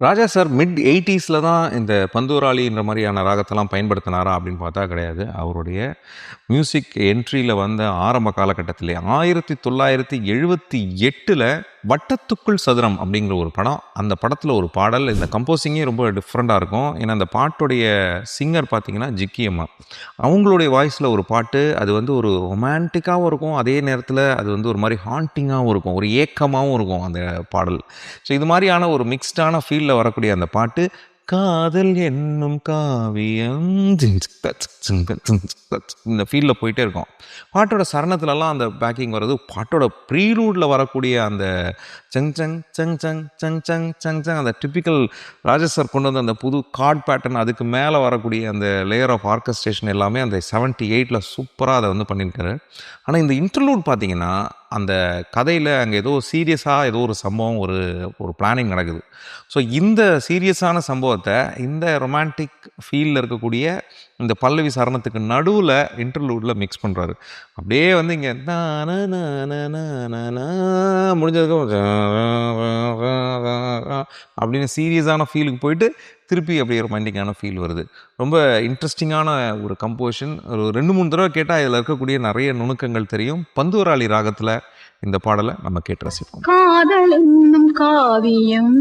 ராஜா sir mid 80ஸ்ல தான் இந்த பந்தூராளின்ற மாதிரியான ராகத்தெல்லாம் பயன்படுத்தினாரா அப்படின்னு பார்த்தா கிடையாது. அவருடைய மியூசிக் என்ட்ரியில வந்த ஆரம்ப காலகட்டத்திலே 1978ல் வட்டத்துக்குள் சதுரம் அப்படிங்கிற ஒரு படம். அந்த படத்தில் ஒரு பாடல், இந்த கம்போசிங்கே ரொம்ப டிஃப்ரெண்ட்டாக இருக்கும். ஏன்னா அந்த பாட்டுடைய சிங்கர் பார்த்தீங்கன்னா ஜிக்கி அம்மா. அவங்களுடைய வாய்ஸில் ஒரு பாட்டு, அது வந்து ஒரு ரொமான்டிக்காகவும் இருக்கும், அதே நேரத்தில் அது வந்து ஒரு மாதிரி ஹாண்டிங்காகவும் இருக்கும், ஒரு ஏக்கமாகவும் இருக்கும் அந்த பாடல். ஸோ இது மாதிரியான ஒரு மிக்ஸ்டான ஃபீலில் வரக்கூடிய அந்த பாட்டு, காதல் என்னும் காவியம் இந்த ஃபீல்டில் போயிட்டே இருக்கும். பாட்டோட சரணத்துலலாம் அந்த பேக்கிங் வர்றது, பாட்டோட ப்ரீலூடில் வரக்கூடிய அந்த சங் சங் சங் சங் சங் சங் சங் சங் அந்த டிப்பிக்கல் ராஜா சார் கொண்டு வந்த அந்த புது கார்ட் பேட்டர்ன், அதுக்கு மேலே வரக்கூடிய அந்த லேயர் ஆஃப் ஆர்கஸ்ட்ரேஷன் எல்லாமே அந்த 78ல் சூப்பராக அதை வந்து பண்ணியிருக்காரு. ஆனால் இந்த இன்டர்லூட் பார்த்தீங்கன்னா, அந்த கதையில் அங்கே ஏதோ சீரியஸாக ஏதோ ஒரு சம்பவம், ஒரு பிளானிங் நடக்குது. ஸோ இந்த சீரியஸான சம்பவத்தை இந்த ரொமான்டிக் ஃபீலில் இருக்கக்கூடிய இந்த பல்லவி சரணத்துக்கு நடுவில் இன்டர்லூடில் மிக்ஸ் பண்ணுறாரு. அப்படியே வந்து இங்கே அப்படின்னு சீரியஸான ஃபீலுக்கு போயிட்டு திருப்பி அப்படியே ரொமான்டிக்கான ஃபீல் வருது. ரொம்ப இன்ட்ரெஸ்டிங்கான ஒரு கம்போசிஷன். ஒரு 2-3 தடவை கேட்டால் இதில் இருக்கக்கூடிய நிறைய நுணுக்கங்கள் தெரியும். பந்தூராளி ராகத்தில் இந்த பாடலை நம்ம கேட்டு ரசிப்போம். காதல் என்னும் காவியம்